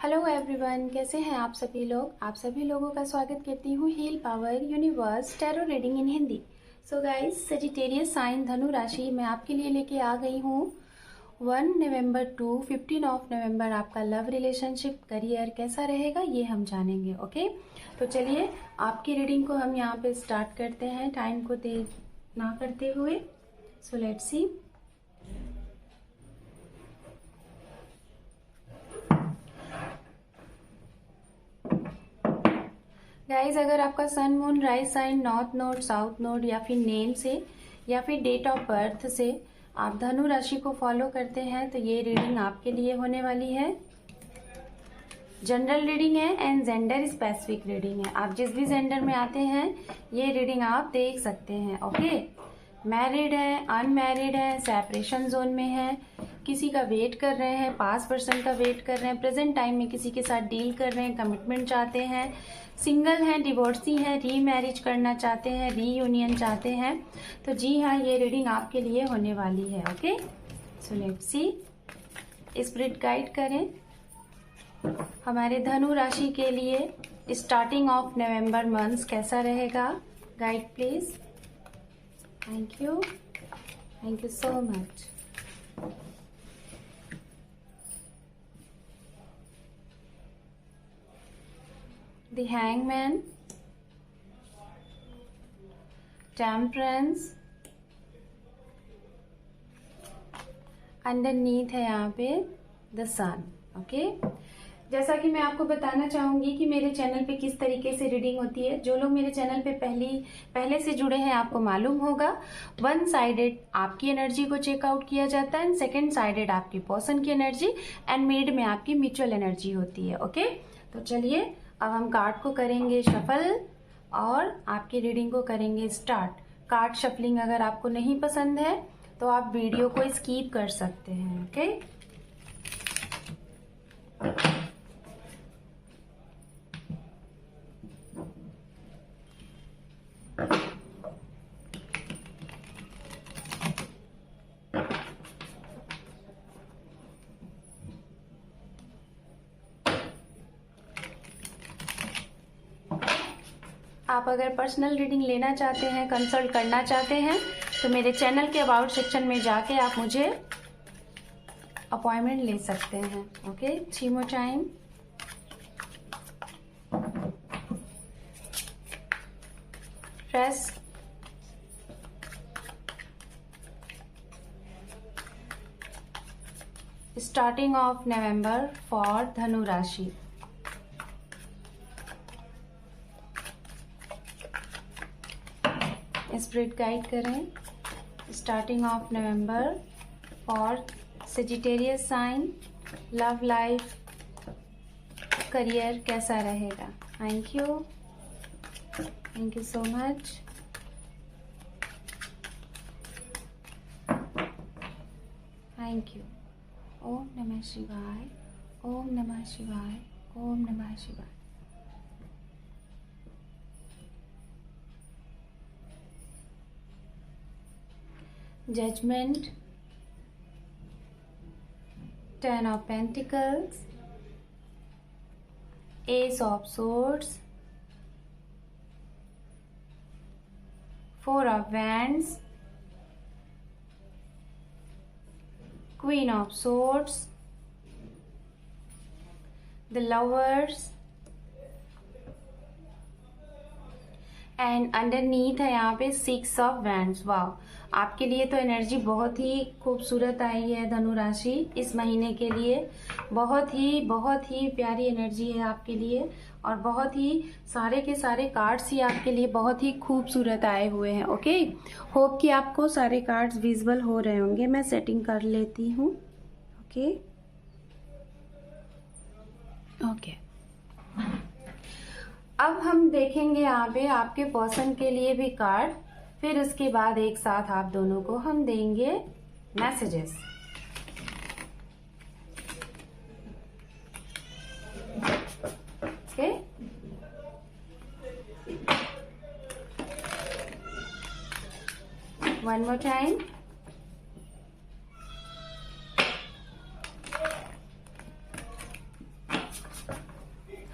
Hello everyone, कैसे हैं आप सभी लोग। आप सभी लोगों का स्वागत करती हूँ Heal Power Universe tarot reading in Hindi. So guys, Sagittarius sign धनु राशि मैं आपके लिए लेके आ गई हूँ 1 नवंबर टू 15 ऑफ नवंबर। आपका लव रिलेशनशिप करियर कैसा रहेगा ये हम जानेंगे। ओके, तो चलिए आपकी रीडिंग को हम यहाँ पे स्टार्ट करते हैं, टाइम को देर ना करते हुए। So let's see. गाइज, अगर आपका sun moon rise sign north node south node या फिर नेम से या फिर डेट ऑफ बर्थ से आप धनु राशि को फॉलो करते हैं तो ये रीडिंग आपके लिए होने वाली है। जनरल रीडिंग है एंड जेंडर स्पेसिफिक रीडिंग है। आप जिस भी जेंडर में आते हैं ये रीडिंग आप देख सकते हैं। ओके, मैरिड है, अनमैरिड है, सेपरेशन जोन में है, किसी का वेट कर रहे हैं, पास्ट पर्सन का वेट कर रहे हैं, प्रेजेंट टाइम में किसी के साथ डील कर रहे हैं, कमिटमेंट चाहते हैं, सिंगल हैं, डिवोर्सी हैं, री मैरिज करना चाहते हैं, रीयूनियन चाहते हैं, तो जी हाँ, ये रीडिंग आपके लिए होने वाली है। Okay, so let's see. Spirit guide करें हमारे धनु राशि के लिए स्टार्टिंग ऑफ नवंबर मंथ कैसा रहेगा। Guide please. Thank you so much. The Hangman, Temperance, underneath है यहाँ पे द सन। ओके, जैसा कि मैं आपको बताना चाहूंगी कि मेरे चैनल पे किस तरीके से रीडिंग होती है। जो लोग मेरे चैनल पे पहले से जुड़े हैं आपको मालूम होगा, वन साइडेड आपकी एनर्जी को चेकआउट किया जाता है एंड सेकेंड साइडेड आपकी पर्सन की एनर्जी एंड मिड में आपकी म्यूचुअल एनर्जी होती है। ओके, तो चलिए अब हम कार्ड को करेंगे शफल और आपकी रीडिंग को करेंगे स्टार्ट। कार्ड शफलिंग अगर आपको नहीं पसंद है तो आप वीडियो को स्किप कर सकते हैं। ओके, आप अगर पर्सनल रीडिंग लेना चाहते हैं, कंसल्ट करना चाहते हैं तो मेरे चैनल के अबाउट सेक्शन में जाके आप मुझे अपॉइंटमेंट ले सकते हैं। Okay, 3 more time. Press starting of November for धनु राशि। स्पिरिट गाइड करें starting of November for Sagittarius sign, love life, career कैसा रहेगा। Thank you so much. Thank you. ओम नमः शिवाय, ओम नमः शिवाय, ओम नमः शिवाय। Judgment, 10 of Pentacles, Ace of Swords, 4 of Wands, Queen of Swords, the Lovers, and underneath है यहाँ पे 6 ऑफ वैंड्स। वाह, आपके लिए तो एनर्जी बहुत ही खूबसूरत आई है धनु राशि इस महीने के लिए। बहुत ही प्यारी एनर्जी है आपके लिए और बहुत ही सारे के सारे कार्ड्स ही आपके लिए बहुत ही खूबसूरत आए हुए हैं। ओके, होप कि आपको सारे कार्ड्स विजिबल हो रहे होंगे। मैं सेटिंग कर लेती हूँ। ओके, अब हम देखेंगे यहाँ पे आपके पर्सन के लिए भी कार्ड, फिर उसके बाद एक साथ आप दोनों को हम देंगे messages. Okay, one more time.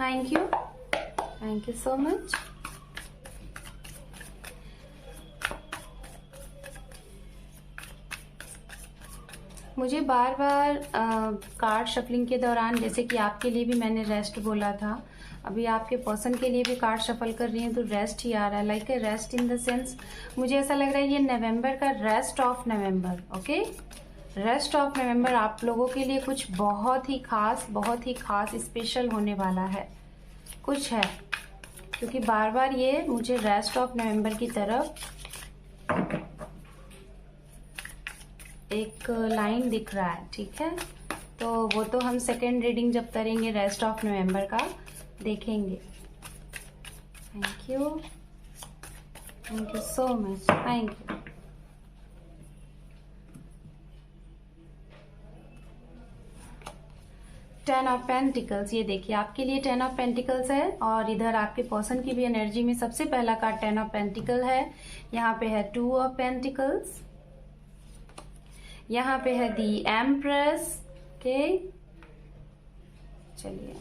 Thank you so much. मुझे बार बार कार्ड शफलिंग के दौरान, जैसे कि आपके लिए भी मैंने रेस्ट बोला था, अभी आपके पर्सन के लिए भी कार्ड शफल कर रही हूँ तो रेस्ट ही आ रहा है। Like a rest in the sense, मुझे ऐसा लग रहा है ये नवंबर का rest of November. Okay, rest of November आप लोगों के लिए कुछ बहुत ही खास स्पेशल होने वाला है, कुछ है, क्योंकि बार बार ये मुझे रेस्ट ऑफ नवंबर की तरफ एक लाइन दिख रहा है। ठीक है, तो वो तो हम सेकेंड रीडिंग जब करेंगे रेस्ट ऑफ नवंबर का देखेंगे। Thank you so much, thank you. Ten of pentacles, ये देखिए आपके लिए टेन ऑफ पेंटिकल्स है, और इधर आपके पर्सन की भी एनर्जी में सबसे पहला कार्ड टेन ऑफ पेंटिकल है। यहाँ पे है टू ऑफ पेंटिकल्स, यहाँ पे है दी एम्प्रेस के। चलिए,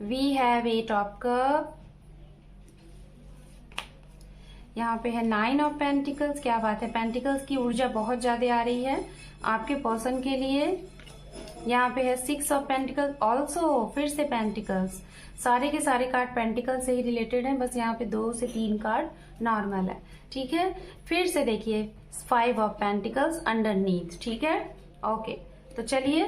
we have eight of cups, यहाँ पे है नाइन ऑफ पेंटिकल्स। क्या बात है, पेंटिकल्स की ऊर्जा बहुत ज्यादा आ रही है आपके पर्सन के लिए। यहाँ पे है सिक्स ऑफ पेंटिकल्स ऑल्सो, फिर से पेंटिकल्स। सारे के सारे कार्ड पेंटिकल से ही रिलेटेड हैं, बस यहाँ पे 2 से 3 कार्ड नॉर्मल है। ठीक है, फिर से देखिए फाइव ऑफ पेंटिकल्स अंडरनीथ। ठीक है, ओके, तो चलिए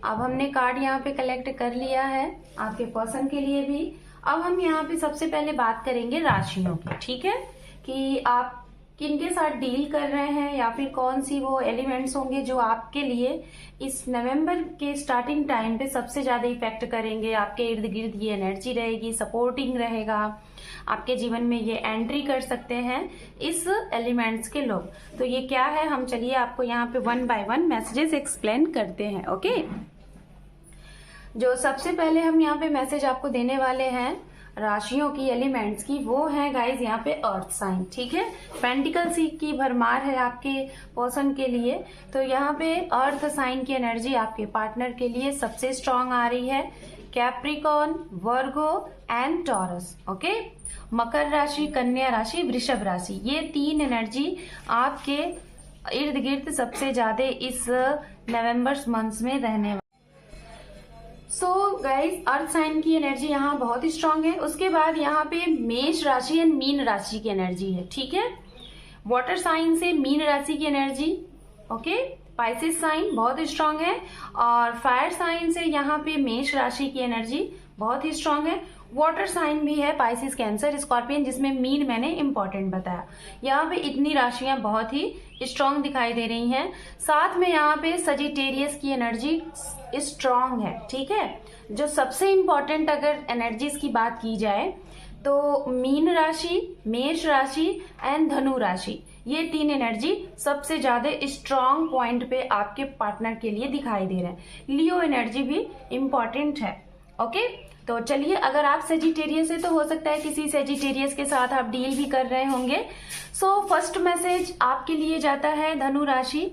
अब हमने कार्ड यहाँ पे कलेक्ट कर लिया है आपके पर्सन के लिए भी। अब हम यहाँ पे सबसे पहले बात करेंगे राशियों की। ठीक है, कि आप किनके साथ डील कर रहे हैं, या फिर कौन सी वो एलिमेंट्स होंगे जो आपके लिए इस नवंबर के स्टार्टिंग टाइम पे सबसे ज्यादा इफेक्ट करेंगे। आपके इर्द गिर्द ये एनर्जी रहेगी, सपोर्टिंग रहेगा, आपके जीवन में ये एंट्री कर सकते हैं इस एलिमेंट्स के लोग। तो ये क्या है, हम चलिए आपको यहाँ पे 1 बाय 1 मैसेजेस एक्सप्लेन करते हैं। ओके, जो सबसे पहले हम यहाँ पे मैसेज आपको देने वाले हैं राशियों की, एलिमेंट्स की, वो है गाइज यहाँ पे अर्थ साइन। ठीक है, पेंटिकल्स की भरमार है आपके पर्सन के लिए, तो यहाँ पे अर्थ साइन की एनर्जी आपके पार्टनर के लिए सबसे स्ट्रांग आ रही है। Capricorn, Virgo and Taurus. Okay, मकर राशि, कन्या राशि, वृषभ राशि, ये 3 एनर्जी आपके इर्द गिर्द सबसे ज्यादा इस नवंबर मंथ में रहने। सो गाइज, अर्थ साइन की एनर्जी यहाँ बहुत ही स्ट्रांग है। उसके बाद यहाँ पे मेष राशि एंड मीन राशि की एनर्जी है। ठीक है, वाटर साइन से मीन राशि की एनर्जी, ओके, पाइसेस साइन बहुत ही स्ट्रांग है, और फायर साइन से यहाँ पे मेष राशि की एनर्जी बहुत ही स्ट्रांग है। वाटर साइन भी है पाइसेस, कैंसर, स्कॉर्पियन, जिसमें मीन मैंने इंपॉर्टेंट बताया। यहाँ पे इतनी राशियां बहुत ही स्ट्रांग दिखाई दे रही हैं। साथ में यहाँ पे सजिटेरियस की एनर्जी स्ट्रांग है। ठीक है, जो सबसे इंपॉर्टेंट अगर एनर्जीज की बात की जाए तो मीन राशि, मेष राशि एंड धनु राशि, ये 3 एनर्जी सबसे ज्यादा स्ट्रांग पॉइंट पे आपके पार्टनर के लिए दिखाई दे रहे हैं। लियो एनर्जी भी इंपॉर्टेंट है। ओके, तो चलिए, अगर आप सेजिटेरियस है तो हो सकता है किसी सेजिटेरियस के साथ आप डील भी कर रहे होंगे। सो फर्स्ट मैसेज आपके लिए जाता है धनु राशि।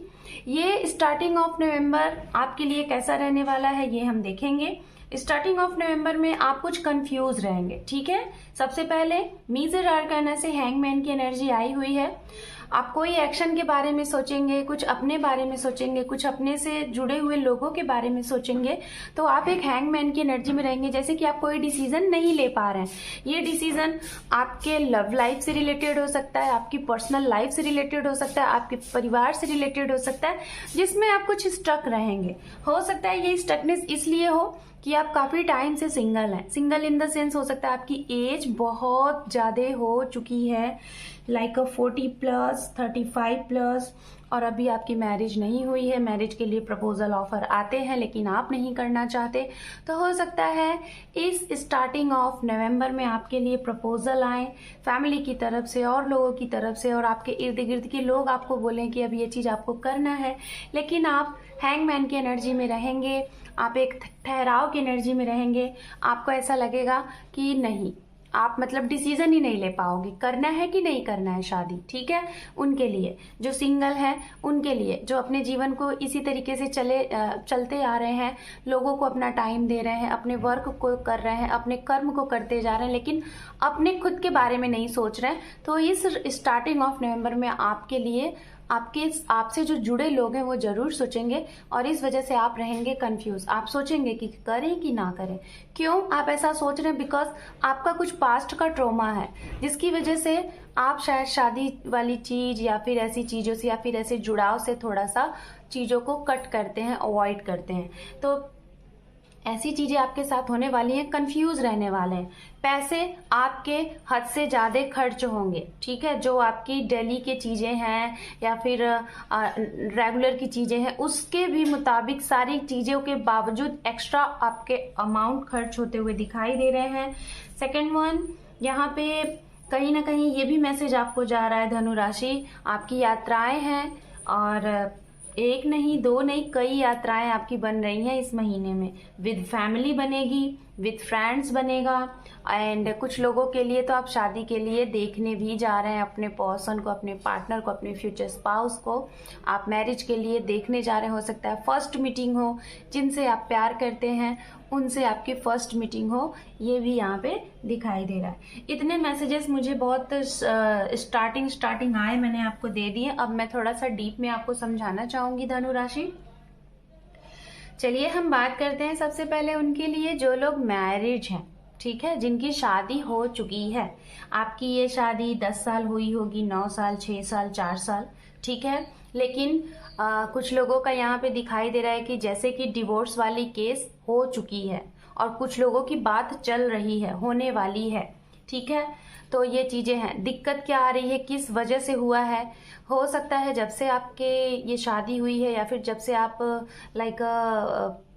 ये स्टार्टिंग ऑफ नवंबर आपके लिए कैसा रहने वाला है ये हम देखेंगे। स्टार्टिंग ऑफ नवंबर में आप कुछ कंफ्यूज रहेंगे। ठीक है, सबसे पहले मेजर आर्काना से हैंगमैन की एनर्जी आई हुई है। आप कोई एक्शन के बारे में सोचेंगे, कुछ अपने बारे में सोचेंगे, कुछ अपने से जुड़े हुए लोगों के बारे में सोचेंगे, तो आप एक हैंगमैन की एनर्जी में रहेंगे, जैसे कि आप कोई डिसीजन नहीं ले पा रहे हैं। ये डिसीजन आपके लव लाइफ से रिलेटेड हो सकता है, आपकी पर्सनल लाइफ से रिलेटेड हो सकता है, आपके परिवार से रिलेटेड हो सकता है, जिसमें आप कुछ स्टक रहेंगे। हो सकता है ये स्टकनेस इसलिए हो कि आप काफी टाइम से सिंगल हैं। सिंगल इन द सेंस हो सकता है आपकी एज बहुत ज्यादा हो चुकी है, लाइक 40+, 35+, और अभी आपकी मैरिज नहीं हुई है। मैरिज के लिए प्रपोजल ऑफर आते हैं लेकिन आप नहीं करना चाहते, तो हो सकता है इस स्टार्टिंग ऑफ नवंबर में आपके लिए प्रपोजल आए फैमिली की तरफ से और लोगों की तरफ से, और आपके इर्द गिर्द के लोग आपको बोलें कि अब ये चीज आपको करना है, लेकिन आप हैंगमैन की एनर्जी में रहेंगे, आप एक ठहराव की एनर्जी में रहेंगे। आपको ऐसा लगेगा कि नहीं, आप मतलब डिसीजन ही नहीं ले पाओगे करना है कि नहीं करना है शादी, ठीक है। उनके लिए जो सिंगल है, उनके लिए जो अपने जीवन को इसी तरीके से चलते आ रहे हैं, लोगों को अपना टाइम दे रहे हैं, अपने वर्क को कर रहे हैं, अपने कर्म को करते जा रहे हैं, लेकिन अपने खुद के बारे में नहीं सोच रहे हैं, तो इस स्टार्टिंग ऑफ नवंबर में आपके लिए आपसे जो जुड़े लोग हैं वो जरूर सोचेंगे, और इस वजह से आप रहेंगे कंफ्यूज। आप सोचेंगे कि करें कि ना करें। क्यों आप ऐसा सोच रहे हैं? बिकॉज आपका कुछ पास्ट का ट्रॉमा है, जिसकी वजह से आप शायद शादी वाली चीज या फिर ऐसी चीजों से या फिर ऐसे जुड़ाव से थोड़ा सा चीजों को कट करते हैं, अवॉइड करते हैं। तो ऐसी चीजें आपके साथ होने वाली हैं, कंफ्यूज रहने वाले हैं, पैसे आपके हद से ज्यादा खर्च होंगे, ठीक है। जो आपकी डेली की चीजें हैं या फिर रेगुलर की चीजें हैं, उसके भी मुताबिक सारी चीजों के बावजूद एक्स्ट्रा आपके अमाउंट खर्च होते हुए दिखाई दे रहे हैं। सेकेंड वन, यहाँ पे कहीं ना कहीं ये भी मैसेज आपको जा रहा है धनु राशि, आपकी यात्राएं हैं, और एक नहीं दो नहीं कई यात्राएं आपकी बन रही हैं इस महीने में। विद फैमिली बनेगी, विद फ्रेंड्स बनेगा, एंड कुछ लोगों के लिए तो आप शादी के लिए देखने भी जा रहे हैं अपने पर्सन को, अपने पार्टनर को, अपने फ्यूचर स्पाउस को। आप मैरिज के लिए देखने जा रहे हैं, हो सकता है फर्स्ट मीटिंग हो, जिनसे आप प्यार करते हैं उनसे आपकी फर्स्ट मीटिंग हो, ये भी यहाँ पे दिखाई दे रहा है। इतने मैसेजेस मुझे बहुत स्टार्टिंग आए, मैंने आपको दे दिए। अब मैं थोड़ा सा डीप में आपको समझाना चाहूंगी धनु राशि। चलिए हम बात करते हैं सबसे पहले उनके लिए जो लोग मैरिज हैं, ठीक है, जिनकी शादी हो चुकी है। आपकी ये शादी 10 साल हुई होगी, 9 साल, 6 साल, 4 साल, ठीक है। लेकिन कुछ लोगों का यहाँ पे दिखाई दे रहा है कि जैसे कि डिवोर्स वाली केस हो चुकी है, और कुछ लोगों की बात चल रही है, होने वाली है, ठीक है। तो ये चीजें हैं। दिक्कत क्या आ रही है, किस वजह से हुआ है? हो सकता है जब से आपके ये शादी हुई है, या फिर जब से आप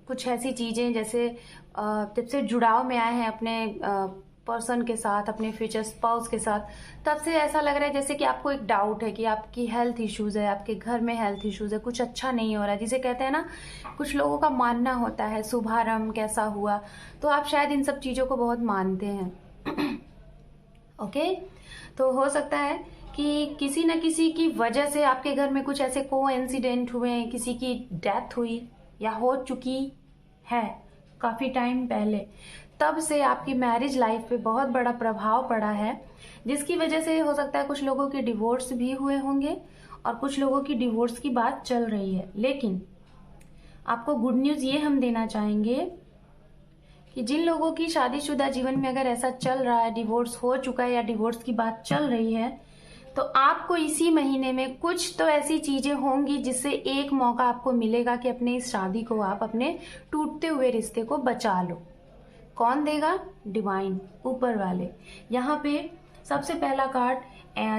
कुछ ऐसी चीजें जैसे जब से जुड़ाव में आए हैं अपने पर्सन के साथ, अपने फ्यूचर स्पाउस के साथ, तब से ऐसा लग रहा है जैसे कि आपको एक डाउट है कि आपकी हेल्थ इश्यूज है, आपके घर में हेल्थ इश्यूज है, कुछ अच्छा नहीं हो रहा है, जिसे कहते हैं ना, कुछ लोगों का मानना होता है शुभारंभ कैसा हुआ, तो आप शायद इन सब चीजों को बहुत मानते हैं। ओके, तो हो सकता है कि किसी न किसी की वजह से आपके घर में कुछ ऐसे कोइंसिडेंट हुए हैं, किसी की डेथ हुई या हो चुकी है काफी टाइम पहले, तब से आपकी मैरिज लाइफ पे बहुत बड़ा प्रभाव पड़ा है, जिसकी वजह से हो सकता है कुछ लोगों के डिवोर्स भी हुए होंगे, और कुछ लोगों की डिवोर्स की बात चल रही है। लेकिन आपको गुड न्यूज ये हम देना चाहेंगे कि जिन लोगों की शादीशुदा जीवन में अगर ऐसा चल रहा है, डिवोर्स हो चुका है या डिवोर्स की बात चल रही है, तो आपको इसी महीने में कुछ तो ऐसी चीजें होंगी जिससे एक मौका आपको मिलेगा कि अपने इस शादी को, आप अपने टूटते हुए रिश्ते को बचा लो। कौन देगा? डिवाइन, ऊपर वाले। यहाँ पे सबसे पहला कार्ड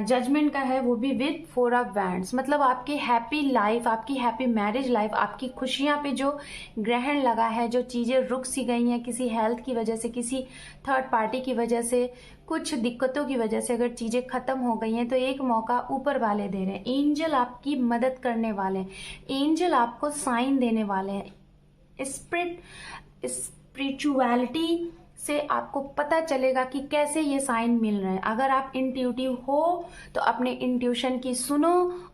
जजमेंट का है, वो भी विद 4 ऑफ वैंड्स। मतलब आपकी हैप्पी लाइफ, आपकी हैप्पी मैरिज लाइफ, आपकी खुशियां पे जो ग्रहण लगा है, जो चीजें रुक सी गई हैं किसी हेल्थ की वजह से, किसी थर्ड पार्टी की वजह से, कुछ दिक्कतों की वजह से अगर चीजें खत्म हो गई हैं, तो एक मौका ऊपर वाले दे रहे हैं। एंजल आपकी मदद करने वाले हैं, एंजल आपको साइन देने वाले हैं। स्पिरिचुअलिटी से आपको पता चलेगा कि कैसे ये साइन मिल रहे हैं। अगर आप इंट्यूटिव हो तो अपने इंट्यूशन की सुनो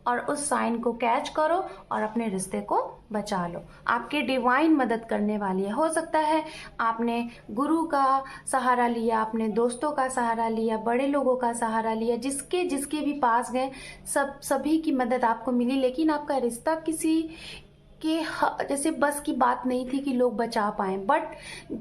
और उस साइन को कैच करो और अपने रिश्ते को बचा लो। आपके डिवाइन मदद करने वाली है। हो सकता है आपने गुरु का सहारा लिया, अपने दोस्तों का सहारा लिया, बड़े लोगों का सहारा लिया, जिसके जिसके भी पास गए सभी की मदद आपको मिली, लेकिन आपका रिश्ता किसी कि जैसे बस की बात नहीं थी कि लोग बचा पाए। बट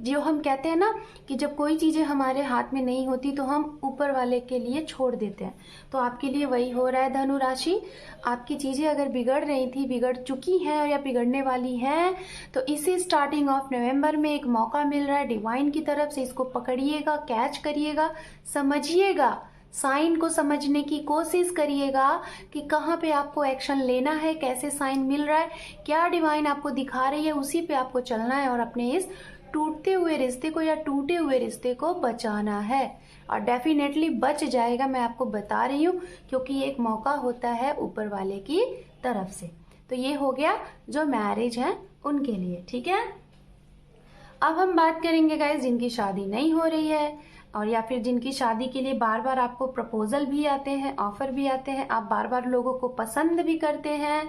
जो हम कहते हैं ना कि जब कोई चीजें हमारे हाथ में नहीं होती तो हम ऊपर वाले के लिए छोड़ देते हैं, तो आपके लिए वही हो रहा है धनु राशि। आपकी चीजें अगर बिगड़ रही थी, बिगड़ चुकी हैं या बिगड़ने वाली हैं, तो इसी स्टार्टिंग ऑफ नवंबर में एक मौका मिल रहा है डिवाइन की तरफ से। इसको पकड़िएगा, कैच करिएगा, समझिएगा, साइन को समझने की कोशिश करिएगा कि कहाँ पे आपको एक्शन लेना है, कैसे साइन मिल रहा है, क्या डिवाइन आपको दिखा रही है, उसी पे आपको चलना है और अपने इस टूटते हुए रिश्ते को या टूटे हुए रिश्ते को बचाना है। और डेफिनेटली बच जाएगा, मैं आपको बता रही हूँ, क्योंकि एक मौका होता है ऊपर वाले की तरफ से। तो ये हो गया जो मैरिज है उनके लिए, ठीक है। अब हम बात करेंगे गाइस जिनकी शादी नहीं हो रही है, और या फिर जिनकी शादी के लिए बार बार आपको प्रपोजल भी आते हैं, ऑफर भी आते हैं, आप बार बार लोगों को पसंद भी करते हैं,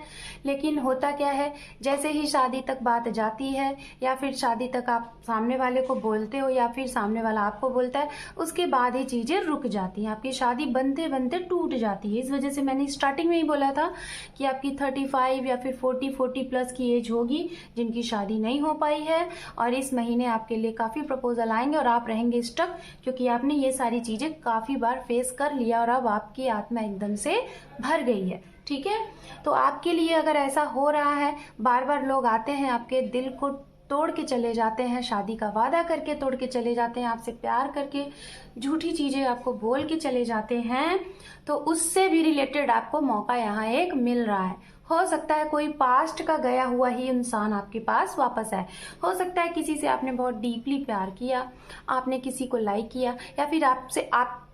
लेकिन होता क्या है, जैसे ही शादी तक बात जाती है या फिर शादी तक आप सामने वाले को बोलते हो या फिर सामने वाला आपको बोलता है, उसके बाद ही चीजें रुक जाती हैं, आपकी शादी बनते बनते टूट जाती है। इस वजह से मैंने स्टार्टिंग में ही बोला था कि आपकी 35 या फिर 40 प्लस की एज होगी जिनकी शादी नहीं हो पाई है, और इस महीने आपके लिए काफी प्रपोजल आएंगे और आप रहेंगे स्टक, क्योंकि आपने ये सारी चीजें काफी बार फेस कर लिया और अब आपकी आत्मा एकदम से भर गई है। ठीक है, तो आपके लिए अगर ऐसा हो रहा है, बार बार लोग आते हैं आपके दिल को तोड़ के चले जाते हैं, शादी का वादा करके तोड़ के चले जाते हैं, आपसे प्यार करके झूठी चीजें आपको बोल के चले जाते हैं, तो उससे भी रिलेटेड आपको मौका यहाँ एक मिल रहा है। हो सकता है कोई पास्ट का गया हुआ ही इंसान आपके पास वापस आए, हो सकता है किसी से आपने बहुत डीपली प्यार किया, आपने किसी को लाइक किया, या फिर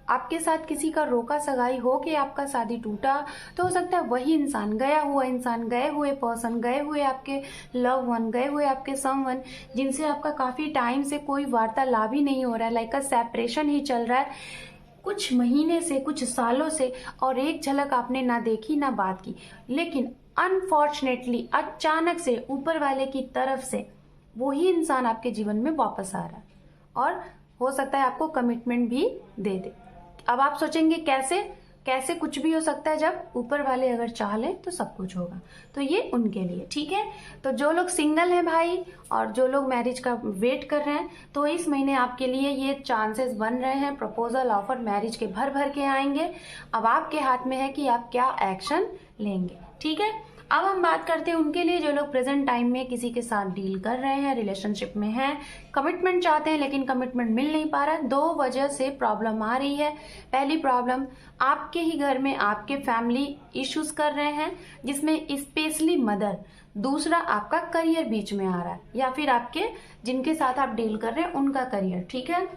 आपके साथ किसी का रोका सगाई हो के आपका शादी टूटा, तो हो सकता है वही इंसान, गया हुआ इंसान, गए हुए पर्सन, गए हुए आपके लव वन, गए हुए आपके समवन, जिनसे आपका काफी टाइम से कोई वार्तालाप ही नहीं हो रहा है, लाइक अ सेपरेशन ही चल रहा है कुछ महीने से, कुछ सालों से, और एक झलक आपने ना देखी ना बात की, लेकिन अनफॉर्चुनेटली अचानक से ऊपर वाले की तरफ से वही इंसान आपके जीवन में वापस आ रहा है, और हो सकता है आपको कमिटमेंट भी दे दे। अब आप सोचेंगे कैसे कुछ भी हो सकता है, जब ऊपर वाले अगर चाह ले तो सब कुछ होगा। तो ये उनके लिए, ठीक है। तो जो लोग सिंगल हैं भाई, और जो लोग मैरिज का वेट कर रहे हैं, तो इस महीने आपके लिए ये चांसेस बन रहे हैं, प्रपोजल, ऑफर, मैरिज के भर भर के आएंगे। अब आपके हाथ में है कि आप क्या एक्शन लेंगे, ठीक है। अब हम बात करते हैं उनके लिए जो लोग प्रेजेंट टाइम में किसी के साथ डील कर रहे हैं, रिलेशनशिप में हैं, कमिटमेंट चाहते हैं लेकिन कमिटमेंट मिल नहीं पा रहा है। 2 वजह से प्रॉब्लम आ रही है। पहली प्रॉब्लम, आपके ही घर में आपके फैमिली इश्यूज कर रहे हैं, जिसमें स्पेशली मदर। दूसरा, आपका करियर बीच में आ रहा है, या फिर आपके जिनके साथ आप डील कर रहे हैं उनका करियर, ठीक है।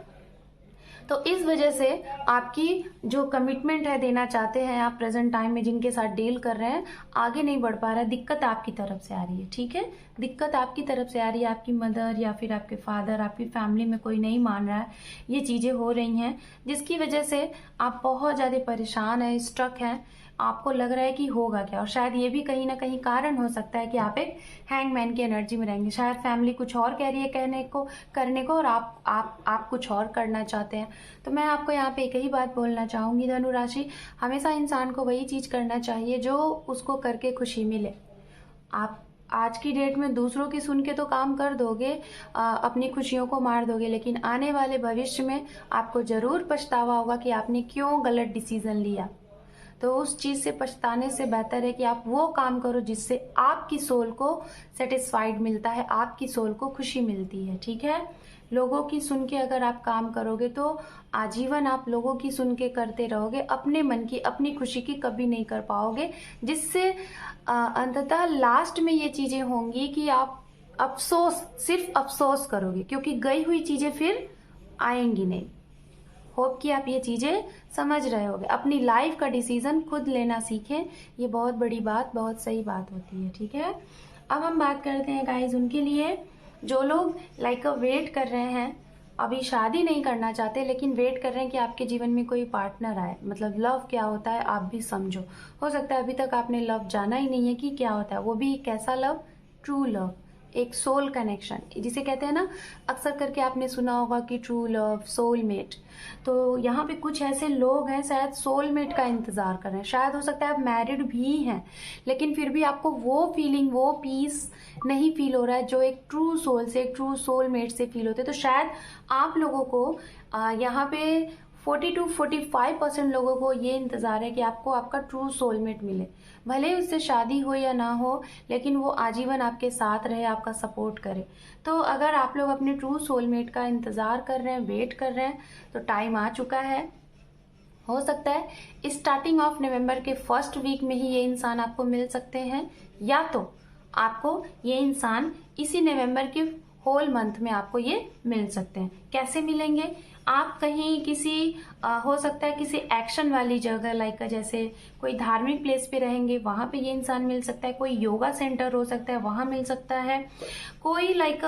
तो इस वजह से आपकी जो कमिटमेंट है देना चाहते हैं आप प्रेजेंट टाइम में जिनके साथ डील कर रहे हैं, आगे नहीं बढ़ पा रहा है, दिक्कत आपकी तरफ से आ रही है, ठीक है। दिक्कत आपकी तरफ से आ रही है, आपकी मदर या फिर आपके फादर, आपकी फैमिली में कोई नहीं मान रहा है, ये चीजें हो रही हैं, जिसकी वजह से आप बहुत ज्यादा परेशान है, स्ट्रक है, आपको लग रहा है कि होगा क्या। और शायद ये भी कहीं ना कहीं कारण हो सकता है कि आप एक हैंगमैन की एनर्जी में रहेंगे। शायद फैमिली कुछ और कह रही है करने को और आप कुछ और करना चाहते हैं। तो मैं आपको यहाँ पे एक ही बात बोलना चाहूंगी, धनु राशि, हमेशा इंसान को वही चीज करना चाहिए जो उसको करके खुशी मिले। आप आज की डेट में दूसरों की सुन के तो काम कर दोगे, अपनी खुशियों को मार दोगे, लेकिन आने वाले भविष्य में आपको जरूर पछतावा होगा कि आपने क्यों गलत डिसीजन लिया। तो उस चीज से पछताने से बेहतर है कि आप वो काम करो जिससे आपकी सोल को सेटिस्फाइड मिलता है, आपकी सोल को खुशी मिलती है, ठीक है। लोगों की सुन के अगर आप काम करोगे तो आजीवन आप लोगों की सुन के करते रहोगे, अपने मन की, अपनी खुशी की कभी नहीं कर पाओगे, जिससे अंततः लास्ट में ये चीजें होंगी कि आप सिर्फ अफसोस करोगे, क्योंकि गई हुई चीजें फिर आएंगी नहीं। होप कि आप ये चीजें समझ रहे होगे। अपनी लाइफ का डिसीजन खुद लेना सीखें, ये बहुत बड़ी बात, बहुत सही बात होती है, ठीक है। अब हम बात करते हैं गाइज उनके लिए जो लोग लाइक वेट कर रहे हैं, अभी शादी नहीं करना चाहते लेकिन वेट कर रहे हैं कि आपके जीवन में कोई पार्टनर आए। मतलब लव क्या होता है आप भी समझो। हो सकता है अभी तक आपने लव जाना ही नहीं है कि क्या होता है, वो भी कैसा लव, ट्रू लव, एक सोल कनेक्शन जिसे कहते हैं ना, अक्सर करके आपने सुना होगा कि ट्रू लव, सोलमेट। तो यहाँ पे कुछ ऐसे लोग हैं शायद सोलमेट का इंतजार कर रहे हैं। शायद हो सकता है आप मैरिड भी हैं लेकिन फिर भी आपको वो फीलिंग, वो पीस नहीं फील हो रहा है जो एक ट्रू सोल से, एक ट्रू सोलमेट से फील होते। तो शायद आप लोगों को यहाँ पे 40 to 45% लोगों को ये इंतजार है कि आपको आपका ट्रू सोलमेट मिले। भले उससे शादी हो या ना हो, लेकिन वो आजीवन आपके साथ रहे, आपका सपोर्ट करे। तो अगर आप लोग अपने ट्रू सोलमेट का इंतजार कर रहे हैं, वेट कर रहे हैं, तो टाइम आ चुका है। हो सकता है स्टार्टिंग ऑफ नवंबर के फर्स्ट वीक में ही ये इंसान आपको मिल सकते हैं, या तो आपको ये इंसान इसी नवंबर के होल मंथ में आपको ये मिल सकते हैं। कैसे मिलेंगे, आप कहीं किसी हो सकता है किसी एक्शन वाली जगह, लाइक जैसे कोई धार्मिक प्लेस पे रहेंगे, वहां पे ये इंसान मिल सकता है। कोई योगा सेंटर हो सकता है, वहां मिल सकता है। कोई लाइक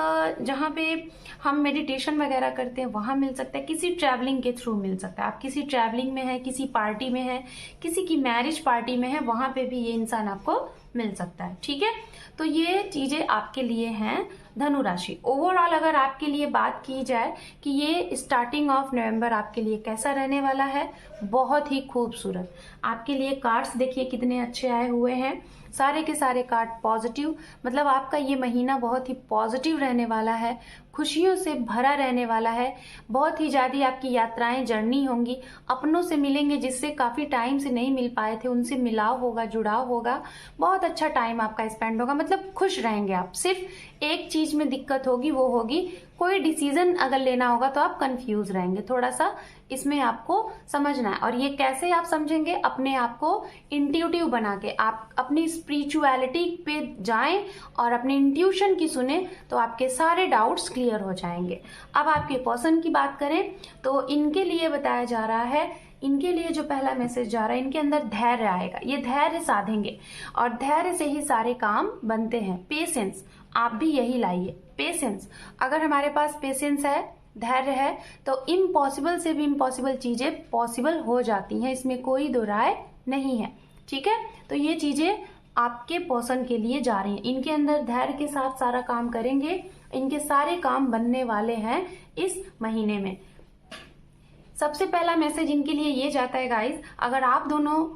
जहाँ पे हम मेडिटेशन वगैरह करते हैं वहां मिल सकता है। किसी ट्रैवलिंग के थ्रू मिल सकता है। आप किसी ट्रैवलिंग में है, किसी पार्टी में है, किसी की मैरिज पार्टी में है, वहां पे भी ये इंसान आपको मिल सकता है। ठीक है, तो ये चीजें आपके लिए हैं धनु राशि। ओवरऑल अगर आपके लिए बात की जाए कि ये स्टार्टिंग ऑफ नवंबर आपके लिए कैसा रहने वाला है, बहुत ही खूबसूरत। आपके लिए कार्ड्स देखिए कितने अच्छे आए हुए हैं, सारे के सारे कार्ड पॉजिटिव। मतलब आपका ये महीना बहुत ही पॉजिटिव रहने वाला है, खुशियों से भरा रहने वाला है। बहुत ही ज्यादा आपकी यात्राएं, जर्नी होंगी, अपनों से मिलेंगे जिससे काफी टाइम से नहीं मिल पाए थे, उनसे मिलाव होगा, जुड़ाव होगा। बहुत अच्छा टाइम आपका स्पेंड होगा, मतलब खुश रहेंगे आप। सिर्फ एक चीज में दिक्कत होगी, वो होगी कोई डिसीजन अगर लेना होगा तो आप कंफ्यूज रहेंगे, थोड़ा सा इसमें आपको समझना है। और ये कैसे आप समझेंगे, अपने आप को इंट्यूटिव बना के आप अपनी स्पिरिचुअलिटी पे जाएं और अपने इंट्यूशन की सुने, तो आपके सारे डाउट्स क्लियर हो जाएंगे। अब आपके पर्सन की बात करें तो इनके लिए बताया जा रहा है, इनके लिए जो पहला मैसेज जा रहा है, इनके अंदर धैर्य आएगा। ये धैर्य साधेंगे और धैर्य से ही सारे काम बनते हैं। पेशेंस आप भी यही लाइए, पेशेंस। अगर हमारे पास पेशेंस है, धैर्य है, तो इम्पॉसिबल से भी इम्पॉसिबल चीजें पॉसिबल हो जाती हैं, इसमें कोई दो राय नहीं है। ठीक है, तो ये चीजें आपके पर्सन के लिए जा रही हैं। इनके अंदर धैर्य के साथ सारा काम करेंगे, इनके सारे काम बनने वाले हैं इस महीने में। सबसे पहला मैसेज इनके लिए ये जाता है गाइस, अगर आप दोनों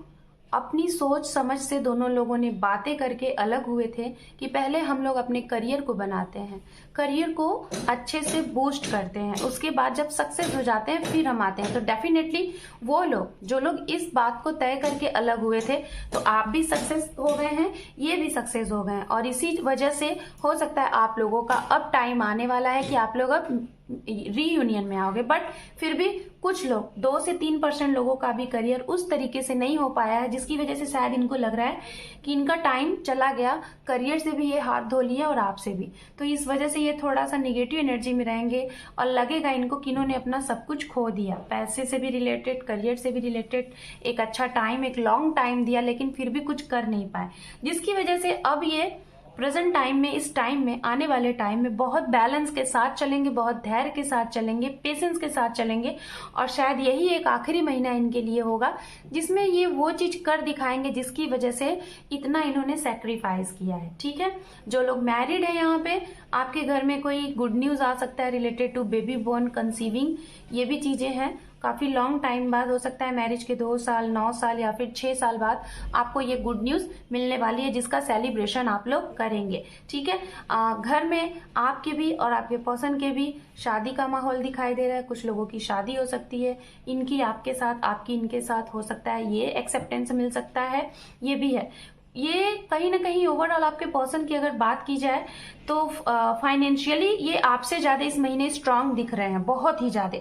अपनी सोच समझ से दोनों लोगों ने बातें करके अलग हुए थे कि पहले हम लोग अपने करियर को बनाते हैं, करियर को अच्छे से बूस्ट करते हैं, उसके बाद जब सक्सेस हो जाते हैं फिर हम आते हैं, तो डेफिनेटली वो लोग जो लोग इस बात को तय करके अलग हुए थे, तो आप भी सक्सेस हो गए हैं, ये भी सक्सेस हो गए हैं। और इसी वजह से हो सकता है आप लोगों का अब टाइम आने वाला है कि आप लोग अब रीयूनियन में आओगे। बट फिर भी कुछ लोग 2 से 3% लोगों का भी करियर उस तरीके से नहीं हो पाया है, जिसकी वजह से शायद इनको लग रहा है कि इनका टाइम चला गया, करियर से भी ये हाथ धो लिया और आपसे भी। तो इस वजह से ये थोड़ा सा निगेटिव एनर्जी में रहेंगे और लगेगा इनको कि इन्होंने अपना सब कुछ खो दिया, पैसे से भी रिलेटेड, करियर से भी रिलेटेड। एक अच्छा टाइम, एक लॉन्ग टाइम दिया, लेकिन फिर भी कुछ कर नहीं पाए, जिसकी वजह से अब ये प्रेजेंट टाइम में, इस टाइम में, आने वाले टाइम में बहुत बैलेंस के साथ चलेंगे, बहुत धैर्य के साथ चलेंगे, पेशेंस के साथ चलेंगे। और शायद यही एक आखिरी महीना इनके लिए होगा जिसमें ये वो चीज कर दिखाएंगे जिसकी वजह से इतना इन्होंने सेक्रीफाइस किया है। ठीक है, जो लोग मैरिड है, यहाँ पे आपके घर में कोई गुड न्यूज आ सकता है related to baby born, conceiving, ये भी चीजें हैं। काफी लॉन्ग टाइम बाद, हो सकता है मैरिज के 2 साल, 9 साल या फिर 6 साल बाद आपको ये गुड न्यूज मिलने वाली है, जिसका सेलिब्रेशन आप लोग करेंगे। ठीक है, घर में आपके भी और आपके पर्सन के भी शादी का माहौल दिखाई दे रहा है। कुछ लोगों की शादी हो सकती है, इनकी आपके साथ, आपकी इनके साथ हो सकता है, ये एक्सेप्टेंस मिल सकता है, ये भी है। ये कहीं ना कहीं ओवरऑल आपके पर्सन की अगर बात की जाए तो फाइनेंशियली ये आपसे ज्यादा इस महीने स्ट्रांग दिख रहे हैं, बहुत ही ज्यादा।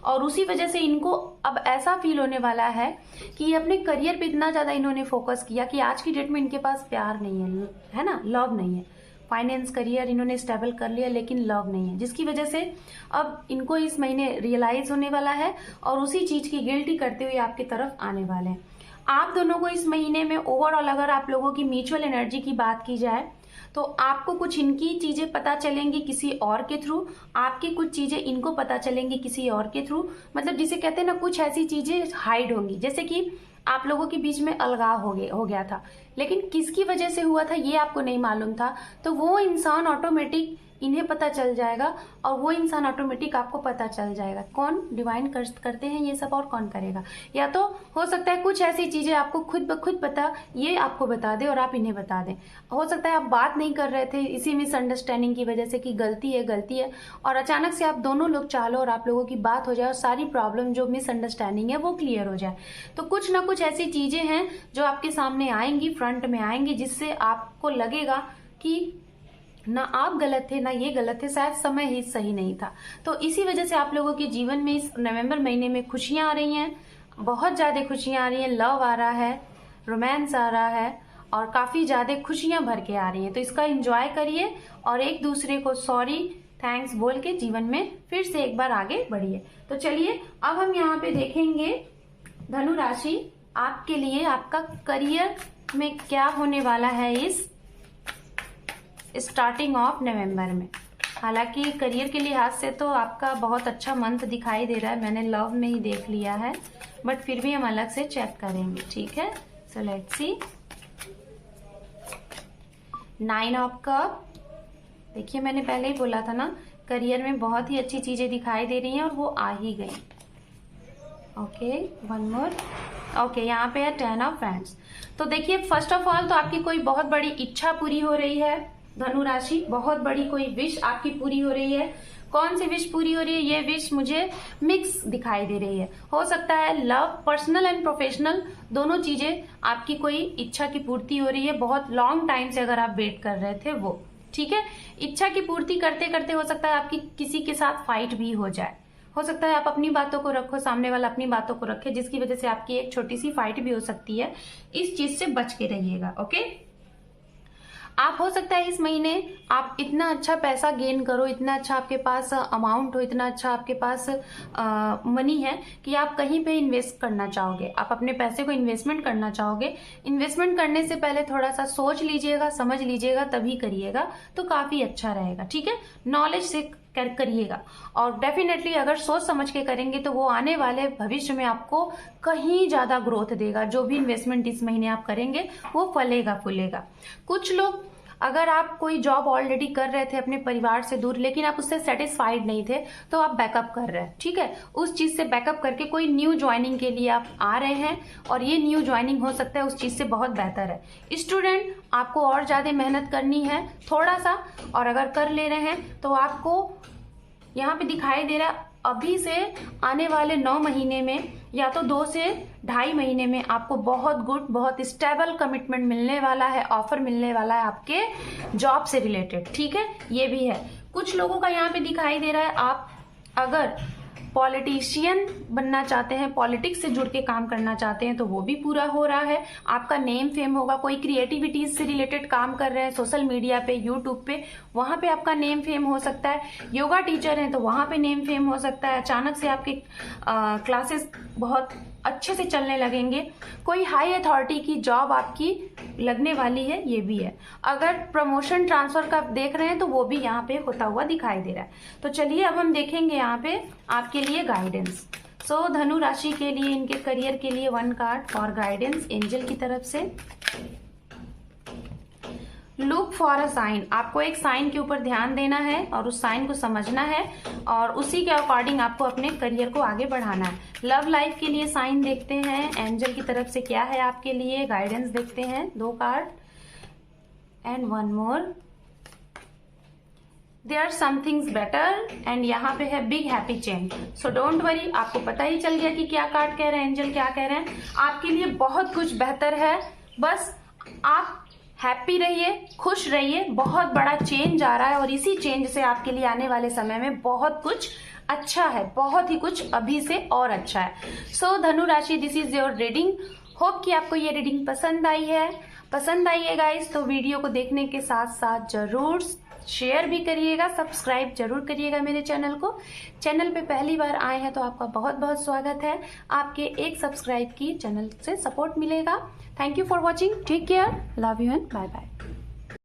और उसी वजह से इनको अब ऐसा फील होने वाला है कि अपने करियर पे इतना ज्यादा इन्होंने फोकस किया कि आज की डेट में इनके पास प्यार नहीं है ना, लव नहीं है। फाइनेंस, करियर इन्होंने स्टेबल कर लिया, लेकिन लव नहीं है, जिसकी वजह से अब इनको इस महीने रियलाइज होने वाला है और उसी चीज की गिल्टी करते हुए आपकी तरफ आने वाले हैं। आप दोनों को इस महीने में ओवरऑल अगर आप लोगों की म्यूचुअल एनर्जी की बात की जाए तो आपको कुछ इनकी चीजें पता चलेंगी किसी और के थ्रू, आपकी कुछ चीजें इनको पता चलेंगी किसी और के थ्रू। मतलब जिसे कहते हैं ना, कुछ ऐसी चीजें हाइड होंगी, जैसे कि आप लोगों के बीच में अलगाव हो गया था, लेकिन किसकी वजह से हुआ था ये आपको नहीं मालूम था, तो वो इंसान ऑटोमेटिक इन्हें पता चल जाएगा और वो इंसान ऑटोमेटिक आपको पता चल जाएगा। कौन डिवाइन करते हैं ये सब और कौन करेगा। या तो हो सकता है कुछ ऐसी चीजें आपको खुद ब खुद पता, ये आपको बता दे और आप इन्हें बता दें। हो सकता है आप बात नहीं कर रहे थे इसी मिसअंडरस्टैंडिंग की वजह से कि गलती है और अचानक से आप दोनों लोग चालो और आप लोगों की बात हो जाए और सारी प्रॉब्लम जो मिसअंडरस्टैंडिंग है वो क्लियर हो जाए। तो कुछ ना कुछ ऐसी चीजें हैं जो आपके सामने आएंगी, फ्रंट में आएंगी, जिससे आपको लगेगा कि ना आप गलत थे ना ये गलत थे, शायद समय ही सही नहीं था। तो इसी वजह से आप लोगों के जीवन में इस नवंबर महीने में खुशियां आ रही हैं, बहुत ज्यादा खुशियां आ रही हैं, लव आ रहा है, रोमांस आ रहा है और काफी ज्यादा खुशियां भर के आ रही हैं। तो इसका एंजॉय करिए और एक दूसरे को सॉरी थैंक्स बोल के जीवन में फिर से एक बार आगे बढ़िए। तो चलिए अब हम यहाँ पे देखेंगे धनु राशि आपके लिए आपका करियर में क्या होने वाला है इस स्टार्टिंग ऑफ नवंबर में। हालांकि करियर के लिहाज से तो आपका बहुत अच्छा मंथ दिखाई दे रहा है, मैंने लव में ही देख लिया है, बट फिर भी हम अलग से चेक करेंगे, ठीक है। So let's see. 9 of cup. देखिए मैंने पहले ही बोला था ना, करियर में बहुत ही अच्छी चीजें दिखाई दे रही हैं और वो आ ही गई। Okay, one more. ओके, यहाँ पे है 10 ऑफ फ्रेंड्स। तो देखिए फर्स्ट ऑफ ऑल तो आपकी कोई बहुत बड़ी इच्छा पूरी हो रही है धनु राशि, बहुत बड़ी कोई विश आपकी पूरी हो रही है। कौन सी विश पूरी हो रही है? ये विश मुझे मिक्स दिखाई दे रही है। हो सकता है लव, पर्सनल एंड प्रोफेशनल दोनों चीजें आपकी कोई इच्छा की पूर्ति हो रही है, बहुत लॉन्ग टाइम से अगर आप वेट कर रहे थे वो, ठीक है। इच्छा की पूर्ति करते करते हो सकता है आपकी किसी के साथ फाइट भी हो जाए, हो सकता है आप अपनी बातों को रखो, सामने वाला अपनी बातों को रखे, जिसकी वजह से आपकी एक छोटी सी फाइट भी हो सकती है। इस चीज से बच के रहिएगा, ओके। आप हो सकता है इस महीने आप इतना अच्छा पैसा गेन करो, इतना अच्छा आपके पास अमाउंट हो, इतना अच्छा आपके पास मनी है कि आप कहीं पे इन्वेस्ट करना चाहोगे, आप अपने पैसे को इन्वेस्टमेंट करना चाहोगे। इन्वेस्टमेंट करने से पहले थोड़ा सा सोच लीजिएगा, समझ लीजिएगा, तभी करिएगा तो काफी अच्छा रहेगा, ठीक है। नॉलेज से करिएगा और डेफिनेटली अगर सोच समझ के करेंगे तो वो आने वाले भविष्य में आपको कहीं ज्यादा ग्रोथ देगा। जो भी इन्वेस्टमेंट इस महीने आप करेंगे वो फलेगा फूलेगा। कुछ लोग, अगर आप कोई जॉब ऑलरेडी कर रहे थे अपने परिवार से दूर, लेकिन आप उससे सेटिस्फाइड नहीं थे, तो आप बैकअप कर रहे हैं, ठीक है। उस चीज से बैकअप करके कोई न्यू ज्वाइनिंग के लिए आप आ रहे हैं और ये न्यू ज्वाइनिंग हो सकता है उस चीज से बहुत बेहतर है। स्टूडेंट, आपको और ज्यादा मेहनत करनी है थोड़ा सा, और अगर कर ले रहे हैं तो आपको यहाँ पे दिखाई दे रहा है अभी से आने वाले 9 महीने में या तो 2 से 2.5 महीने में आपको बहुत गुड, बहुत स्टेबल कमिटमेंट मिलने वाला है, ऑफर मिलने वाला है आपके जॉब से रिलेटेड, ठीक है। ये भी है। कुछ लोगों का यहाँ पे दिखाई दे रहा है आप अगर पॉलिटिशियन बनना चाहते हैं, पॉलिटिक्स से जुड़ के काम करना चाहते हैं तो वो भी पूरा हो रहा है। आपका नेम फेम होगा, कोई क्रिएटिविटीज से रिलेटेड काम कर रहे हैं सोशल मीडिया पे, यूट्यूब पे, वहां पे आपका नेम फेम हो सकता है। योगा टीचर हैं तो वहां पे नेम फेम हो सकता है। अचानक से आपके क्लासेस बहुत अच्छे से चलने लगेंगे। कोई हाई अथॉरिटी की जॉब आपकी लगने वाली है, ये भी है। अगर प्रमोशन ट्रांसफर का देख रहे हैं तो वो भी यहाँ पे होता हुआ दिखाई दे रहा है। तो चलिए अब हम देखेंगे यहाँ पे आपके लिए गाइडेंस। सो धनु राशि के लिए, इनके करियर के लिए 1 कार्ड फॉर गाइडेंस एंजल की तरफ से। Look for a sign. आपको एक साइन के ऊपर ध्यान देना है और उस साइन को समझना है और उसी के अकॉर्डिंग आपको अपने करियर को आगे बढ़ाना है। लव लाइफ के लिए साइन देखते हैं, एंजल की तरफ से क्या है आपके लिए गाइडेंस देखते हैं। 2 card and 1 more. There are somethings better and यहाँ पे है big happy change. So don't worry, आपको पता ही चल गया कि क्या कार्ड कह रहे हैं, एंजल क्या कह रहे हैं। आपके लिए बहुत कुछ बेहतर है, बस आप हैप्पी रहिए, खुश रहिए। बहुत बड़ा चेंज आ रहा है और इसी चेंज से आपके लिए आने वाले समय में बहुत कुछ अच्छा है, बहुत ही कुछ अभी से और अच्छा है। सो धनु राशि, this is your reading. Hope कि आपको ये रीडिंग पसंद आई है। पसंद आई है गाइस तो वीडियो को देखने के साथ साथ जरूर शेयर भी करिएगा, सब्सक्राइब जरूर करिएगा मेरे चैनल को। चैनल पे पहली बार आए हैं तो आपका बहुत बहुत स्वागत है। आपके एक सब्सक्राइब की चैनल से सपोर्ट मिलेगा। Thank you for watching, take care, love you and bye bye.